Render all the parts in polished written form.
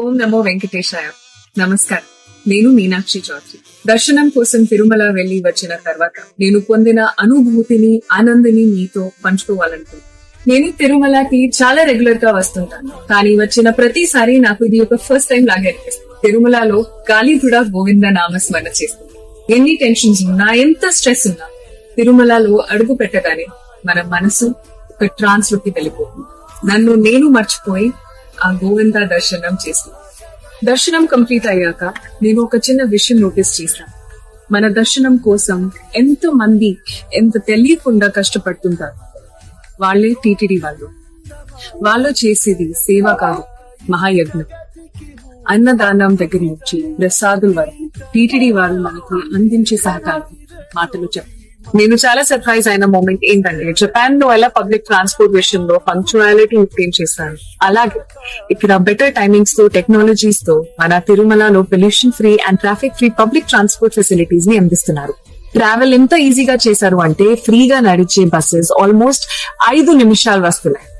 ఓం నమో వెంకటేశాయ. నమస్కారం. నేను మీనాక్షి చౌదరి. దర్శనం కోసం తిరుమల వెళ్లి వచ్చిన తర్వాత నేను పొందిన అనుభూతిని, ఆనందాన్ని మీతో పంచుకోవాలనుకుంటున్నాను. నేను తిరుమలకి చాలా రెగ్యులర్ గా వస్తుంటాను, కానీ వచ్చిన ప్రతిసారి నాకు ఇది ఒక ఫస్ట్ టైం లాగా అనిపిస్తుంది. తిరుమలలో గాలిగూడ గోవింద నామస్మరణ చేస్తుంది. ఎన్ని టెన్షన్స్ ఉన్నా, ఎంత స్ట్రెస్ ఉన్నా, తిరుమలలో అడుగు పెట్టగానే మన మనసు ఒక ట్రాన్స్ లోకి వెళ్ళిపోతుంది. నన్ను నేను మర్చిపోయి ఆ గోవింద దర్శనం చేస్తాను. దర్శనం కంప్లీట్ అయ్యాక నేను ఒక చిన్న విషయం నోటీస్ చేశాను. మన దర్శనం కోసం ఎంతో మంది ఎంత తెలియకుండా కష్టపడుతుంటారు. వాళ్ళే టీటీడీ వాళ్ళు చేసేది సేవ కాదు, మహాయజ్ఞం. అన్నదానం దగ్గర నుంచి ప్రసాదుల వరకు టీటీడీ వాళ్ళు మనకి అందించే సహకారం మాటలు చెప్పారు. నేను చాలా సర్ప్రైజ్ అయిన మూమెంట్ ఏంటంటే, జపాన్ లో ఎలా పబ్లిక్ ట్రాన్స్పోర్ట్ విషయంలో పంక్చువాలిటీ మెయింటైన్ చేస్తాను, అలాగే ఇక్కడ బెటర్ టైమింగ్స్ తో, టెక్నాలజీస్ తో మన తిరుమలలో pollution free and traffic free public transport facilities ని అందిస్తున్నారు. ట్రావెల్ ఎంత ఈజీగా చేశారు అంటే, ఫ్రీగా నడిచే బస్సెస్ ఆల్మోస్ట్ 5 నిమిషాలు వస్తున్నాయి.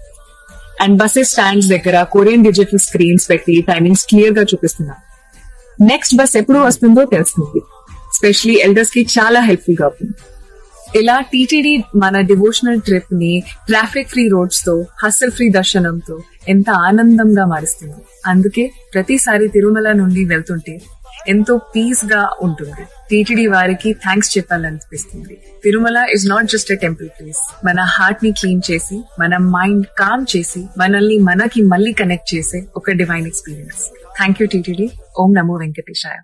అండ్ బస్సెస్ స్టాండ్స్ దగ్గర కొరియన్ డిజిటల్ స్క్రీన్స్ పెట్టి టైమింగ్స్ క్లియర్ గా చూపిస్తున్నారు. నెక్స్ట్ బస్ ఎప్పుడు వస్తుందో తెలుస్తుంది. స్పెషలీ ఎల్డర్స్ కి చాలా హెల్ప్ఫుల్ గా ఉంటుంది. ఇలా టీటీడీ మన డివోషనల్ ట్రిప్ ని ట్రాఫిక్ ఫ్రీ రోడ్స్ తో, హస్సల్ ఫ్రీ దర్శనంతో ఎంత ఆనందంగా మారుస్తుంది. అందుకే ప్రతిసారి తిరుమల నుండి వెళ్తుంటే ఎంతో పీస్ గా ఉంటుంది. టీటీడీ వారికి థ్యాంక్స్ చెప్పాలనిపిస్తుంది. Tirumala is not just a temple place. మన హార్ట్ ని క్లీన్ చేసి, మన మైండ్ కామ్ చేసి, మనల్ని మనకి మళ్ళీ కనెక్ట్ చేసే ఒక divine experience. Thank you TTD. ఓం నమో వెంకటేశాయ.